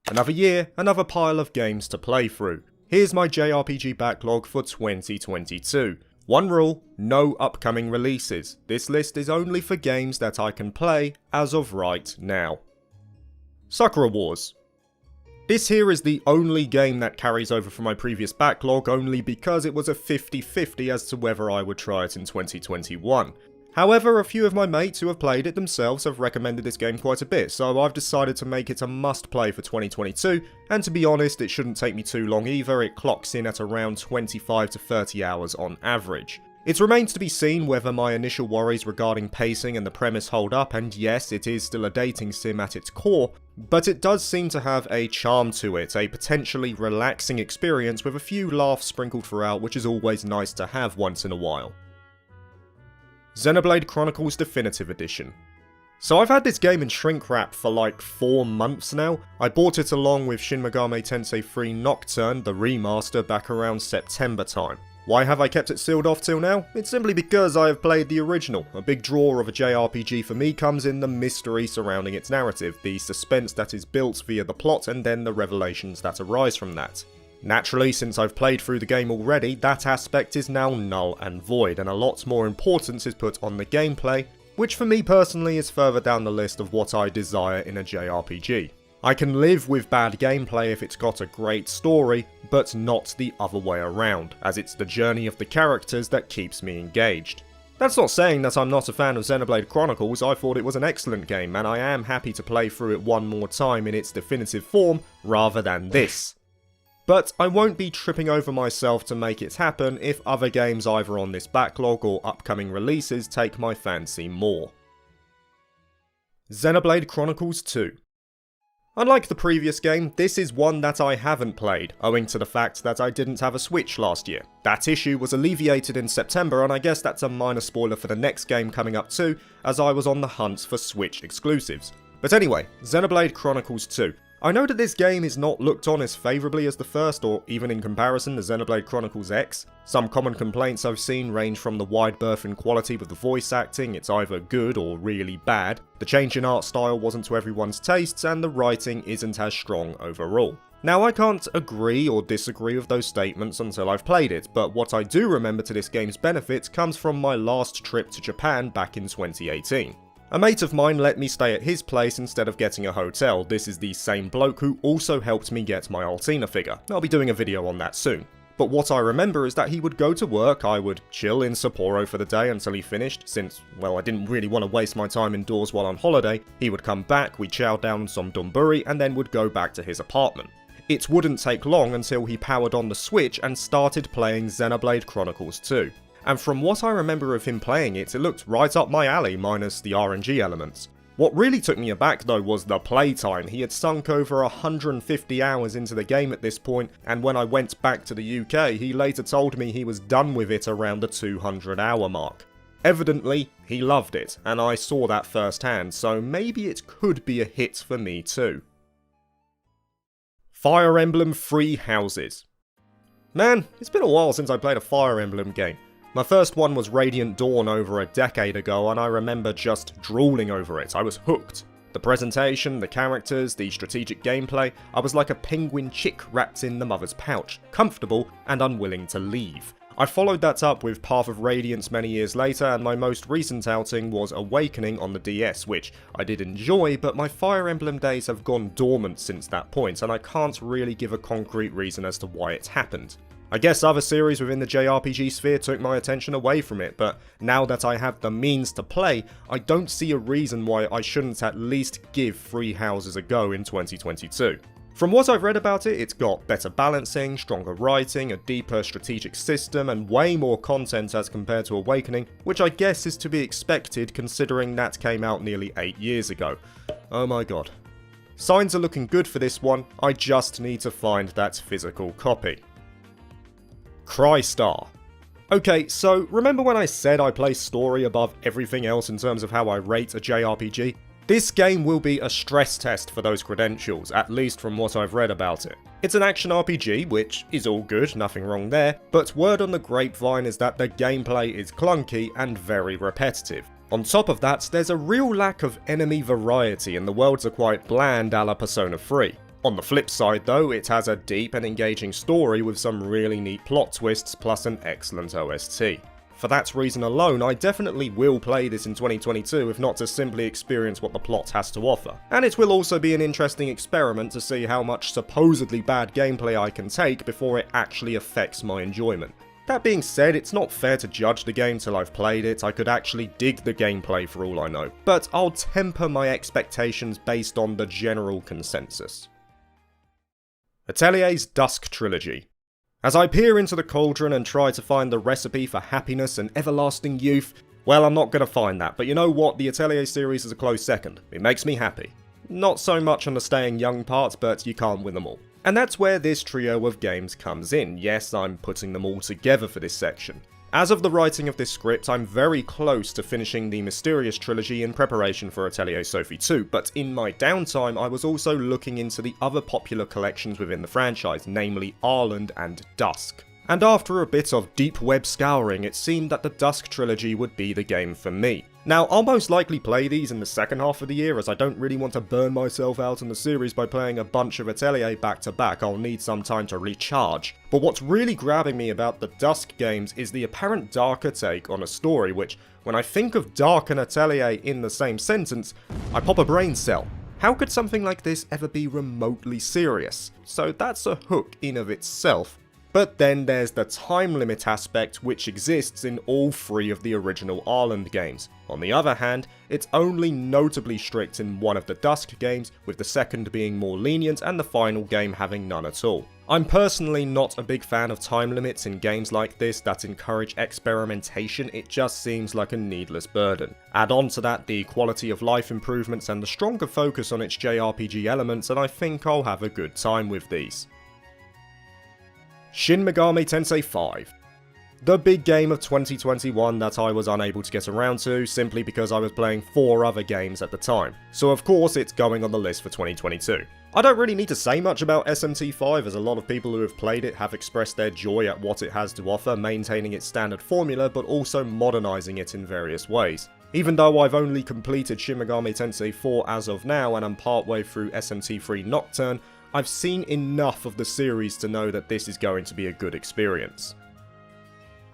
Another year, another pile of games to play through. Here's my JRPG backlog for 2022. One rule, no upcoming releases. This list is only for games that I can play as of right now. Sakura Wars. This here is the only game that carries over from my previous backlog only because it was a 50-50 as to whether I would try it in 2021. However, a few of my mates who have played it themselves have recommended this game quite a bit, so I've decided to make it a must-play for 2022, and to be honest, it shouldn't take me too long either. It clocks in at around 25 to 30 hours on average. It remains to be seen whether my initial worries regarding pacing and the premise hold up, and yes, it is still a dating sim at its core, but it does seem to have a charm to it, a potentially relaxing experience with a few laughs sprinkled throughout, which is always nice to have once in a while. Xenoblade Chronicles Definitive Edition. So I've had this game in shrink wrap for like 4 months now. I bought it along with Shin Megami Tensei 3 Nocturne, the remaster, back around September time. Why have I kept it sealed off till now? It's simply because I have played the original. A big draw of a JRPG for me comes in the mystery surrounding its narrative, the suspense that is built via the plot and then the revelations that arise from that. Naturally, since I've played through the game already, that aspect is now null and void, and a lot more importance is put on the gameplay, which for me personally is further down the list of what I desire in a JRPG. I can live with bad gameplay if it's got a great story, but not the other way around, as it's the journey of the characters that keeps me engaged. That's not saying that I'm not a fan of Xenoblade Chronicles. I thought it was an excellent game, and I am happy to play through it one more time in its definitive form, rather than this. But I won't be tripping over myself to make it happen if other games either on this backlog or upcoming releases take my fancy more. Xenoblade Chronicles 2. Unlike the previous game, this is one that I haven't played, owing to the fact that I didn't have a Switch last year. That issue was alleviated in September, and I guess that's a minor spoiler for the next game coming up too, as I was on the hunt for Switch exclusives. But anyway, Xenoblade Chronicles 2. I know that this game is not looked on as favourably as the first, or even in comparison to Xenoblade Chronicles X. Some common complaints I've seen range from the wide berth in quality with the voice acting, it's either good or really bad, the change in art style wasn't to everyone's tastes, and the writing isn't as strong overall. Now I can't agree or disagree with those statements until I've played it, but what I do remember to this game's benefit comes from my last trip to Japan back in 2018. A mate of mine let me stay at his place instead of getting a hotel. This is the same bloke who also helped me get my Altina figure. I'll be doing a video on that soon. But what I remember is that he would go to work, I would chill in Sapporo for the day until he finished, since, well, I didn't really want to waste my time indoors while on holiday. He would come back, we'd chow down some donburi, and then would go back to his apartment. It wouldn't take long until he powered on the Switch and started playing Xenoblade Chronicles 2. And from what I remember of him playing it, it looked right up my alley, minus the RNG elements. What really took me aback though was the playtime. He had sunk over 150 hours into the game at this point, and when I went back to the UK, he later told me he was done with it around the 200-hour mark. Evidently, he loved it, and I saw that firsthand, so maybe it could be a hit for me too. Fire Emblem Three Houses. Man, it's been a while since I played a Fire Emblem game. My first one was Radiant Dawn over a decade ago, and I remember just drooling over it. I was hooked. The presentation, the characters, the strategic gameplay, I was like a penguin chick wrapped in the mother's pouch, comfortable and unwilling to leave. I followed that up with Path of Radiance many years later, and my most recent outing was Awakening on the DS, which I did enjoy, but my Fire Emblem days have gone dormant since that point, and I can't really give a concrete reason as to why it happened. I guess other series within the JRPG sphere took my attention away from it, but now that I have the means to play, I don't see a reason why I shouldn't at least give Three Houses a go in 2022. From what I've read about it, it's got better balancing, stronger writing, a deeper strategic system, and way more content as compared to Awakening, which I guess is to be expected considering that came out nearly 8 years ago. Oh my god. Signs are looking good for this one, I just need to find that physical copy. Crystar. Okay, so remember when I said I place story above everything else in terms of how I rate a JRPG? This game will be a stress test for those credentials, at least from what I've read about it. It's an action RPG, which is all good, nothing wrong there, but word on the grapevine is that the gameplay is clunky and very repetitive. On top of that, there's a real lack of enemy variety and the worlds are quite bland a la Persona 3. On the flip side though, it has a deep and engaging story with some really neat plot twists plus an excellent OST. For that reason alone, I definitely will play this in 2022 if not to simply experience what the plot has to offer. And it will also be an interesting experiment to see how much supposedly bad gameplay I can take before it actually affects my enjoyment. That being said, it's not fair to judge the game till I've played it. I could actually dig the gameplay for all I know, but I'll temper my expectations based on the general consensus. Atelier's Dusk Trilogy. As I peer into the cauldron and try to find the recipe for happiness and everlasting youth, well, I'm not gonna find that, but you know what, the Atelier series is a close second. It makes me happy. Not so much on the staying young part, but you can't win them all. And that's where this trio of games comes in. Yes, I'm putting them all together for this section. As of the writing of this script, I'm very close to finishing the Mysterious trilogy in preparation for Atelier Sophie 2, but in my downtime I was also looking into the other popular collections within the franchise, namely Arland and Dusk. And after a bit of deep web scouring, it seemed that the Dusk trilogy would be the game for me. Now, I'll most likely play these in the second half of the year, as I don't really want to burn myself out in the series by playing a bunch of Atelier back to back. I'll need some time to recharge. But what's really grabbing me about the Dusk games is the apparent darker take on a story, which, when I think of Dark and Atelier in the same sentence, I pop a brain cell. How could something like this ever be remotely serious? So that's a hook in of itself. But then there's the time limit aspect, which exists in all three of the original Arland games. On the other hand, it's only notably strict in one of the Dusk games, with the second being more lenient and the final game having none at all. I'm personally not a big fan of time limits in games like this that encourage experimentation. It just seems like a needless burden. Add on to that the quality of life improvements and the stronger focus on its JRPG elements, and I think I'll have a good time with these. Shin Megami Tensei 5. The big game of 2021 that I was unable to get around to simply because I was playing 4 other games at the time, so of course it's going on the list for 2022. I don't really need to say much about SMT5, as a lot of people who have played it have expressed their joy at what it has to offer, maintaining its standard formula but also modernising it in various ways. Even though I've only completed Shin Megami Tensei 4 as of now and I'm partway through SMT3 Nocturne, I've seen enough of the series to know that this is going to be a good experience.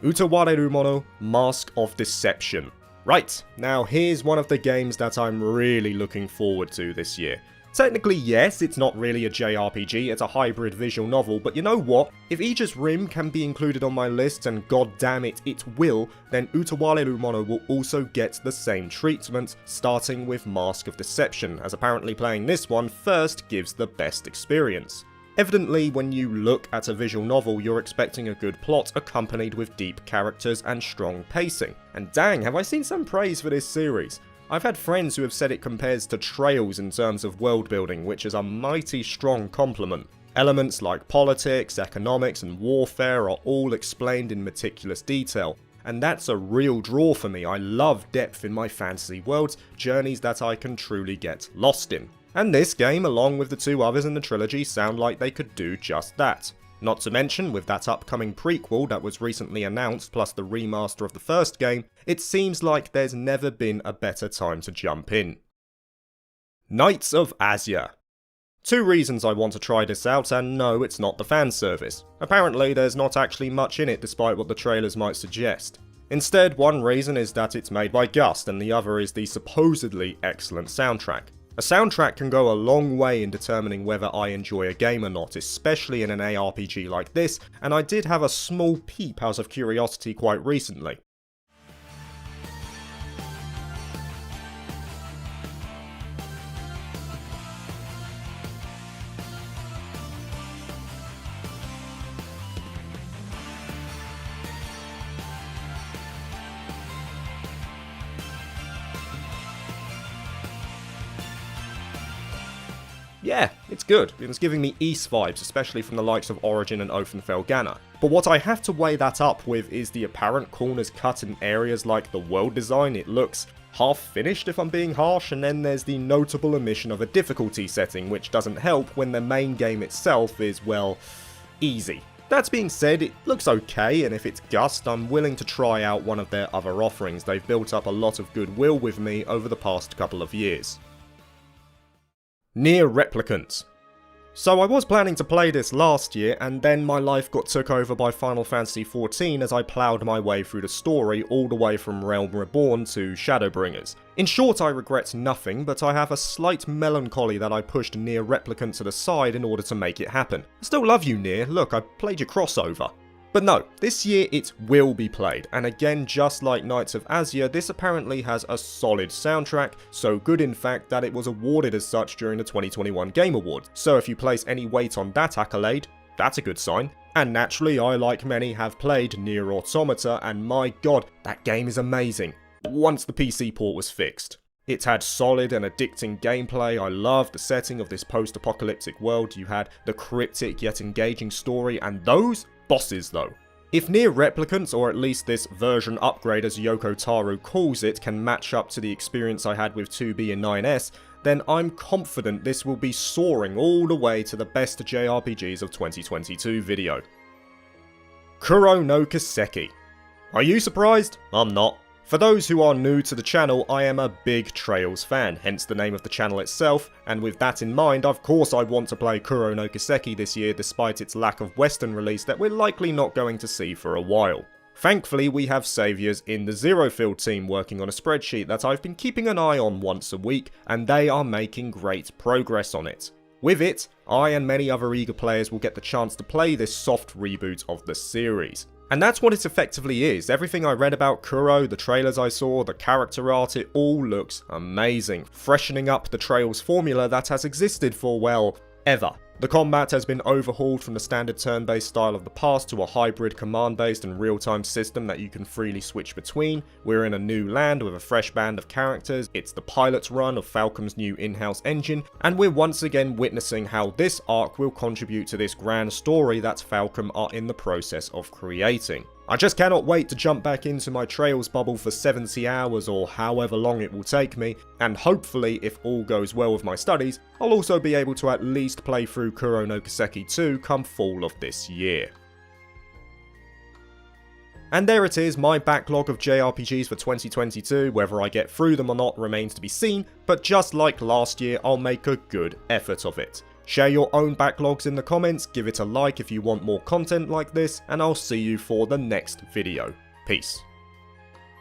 Utawareru Mono, Mask of Deception. Right, now here's one of the games that I'm really looking forward to this year. Technically yes, it's not really a JRPG, it's a hybrid visual novel, but you know what? If Aegis Rim can be included on my list, and god damn it, it will, then Utawareru Mono will also get the same treatment, starting with Mask of Deception, as apparently playing this one first gives the best experience. Evidently, when you look at a visual novel, you're expecting a good plot accompanied with deep characters and strong pacing. And dang, have I seen some praise for this series. I've had friends who have said it compares to Trails in terms of world building, which is a mighty strong compliment. Elements like politics, economics, and warfare are all explained in meticulous detail, and that's a real draw for me. I love depth in my fantasy worlds, journeys that I can truly get lost in. And this game, along with the 2 others in the trilogy, sound like they could do just that. Not to mention, with that upcoming prequel that was recently announced plus the remaster of the first game, it seems like there's never been a better time to jump in. Knights of Azure. 2 reasons I want to try this out, and no, it's not the fan service. Apparently there's not actually much in it despite what the trailers might suggest. Instead, one reason is that it's made by Gust, and the other is the supposedly excellent soundtrack. A soundtrack can go a long way in determining whether I enjoy a game or not, especially in an ARPG like this, and I did have a small peep out of curiosity quite recently. Yeah, it's good. It was giving me East vibes, especially from the likes of Origin and Oakenfelgana. But what I have to weigh that up with is the apparent corners cut in areas like the world design. It looks half finished if I'm being harsh, and then there's the notable omission of a difficulty setting, which doesn't help when the main game itself is, well, easy. That being said, it looks okay, and if it's Gust, I'm willing to try out one of their other offerings. They've built up a lot of goodwill with me over the past couple of years. Nier Replicant. So I was planning to play this last year, and then my life got took over by Final Fantasy XIV as I ploughed my way through the story all the way from Realm Reborn to Shadowbringers. In short, I regret nothing, but I have a slight melancholy that I pushed Nier Replicant to the side in order to make it happen. I still love you, Nier, look, I played your crossover. But no, this year it will be played, and again, just like Knights of Azure, this apparently has a solid soundtrack, so good in fact that it was awarded as such during the 2021 Game Awards. So if you place any weight on that accolade, that's a good sign. And naturally, I like many have played Nier Automata, and my god, that game is amazing, once the PC port was fixed. It had solid and addicting gameplay, I loved the setting of this post-apocalyptic world, you had the cryptic yet engaging story, and those bosses though. If Nier Replicant, or at least this version upgrade as Yoko Taro calls it, can match up to the experience I had with 2B and 9S, then I'm confident this will be soaring all the way to the best JRPGs of 2022 video. Kuro no Kiseki. Are you surprised? I'm not. For those who are new to the channel, I am a big Trails fan, hence the name of the channel itself, and with that in mind, of course I want to play Kuro no Kiseki this year despite its lack of Western release that we're likely not going to see for a while. Thankfully, we have saviours in the Zero Field team working on a spreadsheet that I've been keeping an eye on once a week, and they are making great progress on it. With it, I and many other eager players will get the chance to play this soft reboot of the series. And that's what it effectively is. Everything I read about Kuro, the trailers I saw, the character art, it all looks amazing. Freshening up the Trails formula that has existed for, well, ever. The combat has been overhauled from the standard turn-based style of the past to a hybrid command-based and real-time system that you can freely switch between. We're in a new land with a fresh band of characters, it's the pilot's run of Falcom's new in-house engine, and we're once again witnessing how this arc will contribute to this grand story that Falcom are in the process of creating. I just cannot wait to jump back into my Trails bubble for 70 hours or however long it will take me, and hopefully, if all goes well with my studies, I'll also be able to at least play through Kuro no Kiseki 2 come fall of this year. And there it is, my backlog of JRPGs for 2022, whether I get through them or not remains to be seen, but just like last year, I'll make a good effort of it. Share your own backlogs in the comments, give it a like if you want more content like this, and I'll see you for the next video. Peace.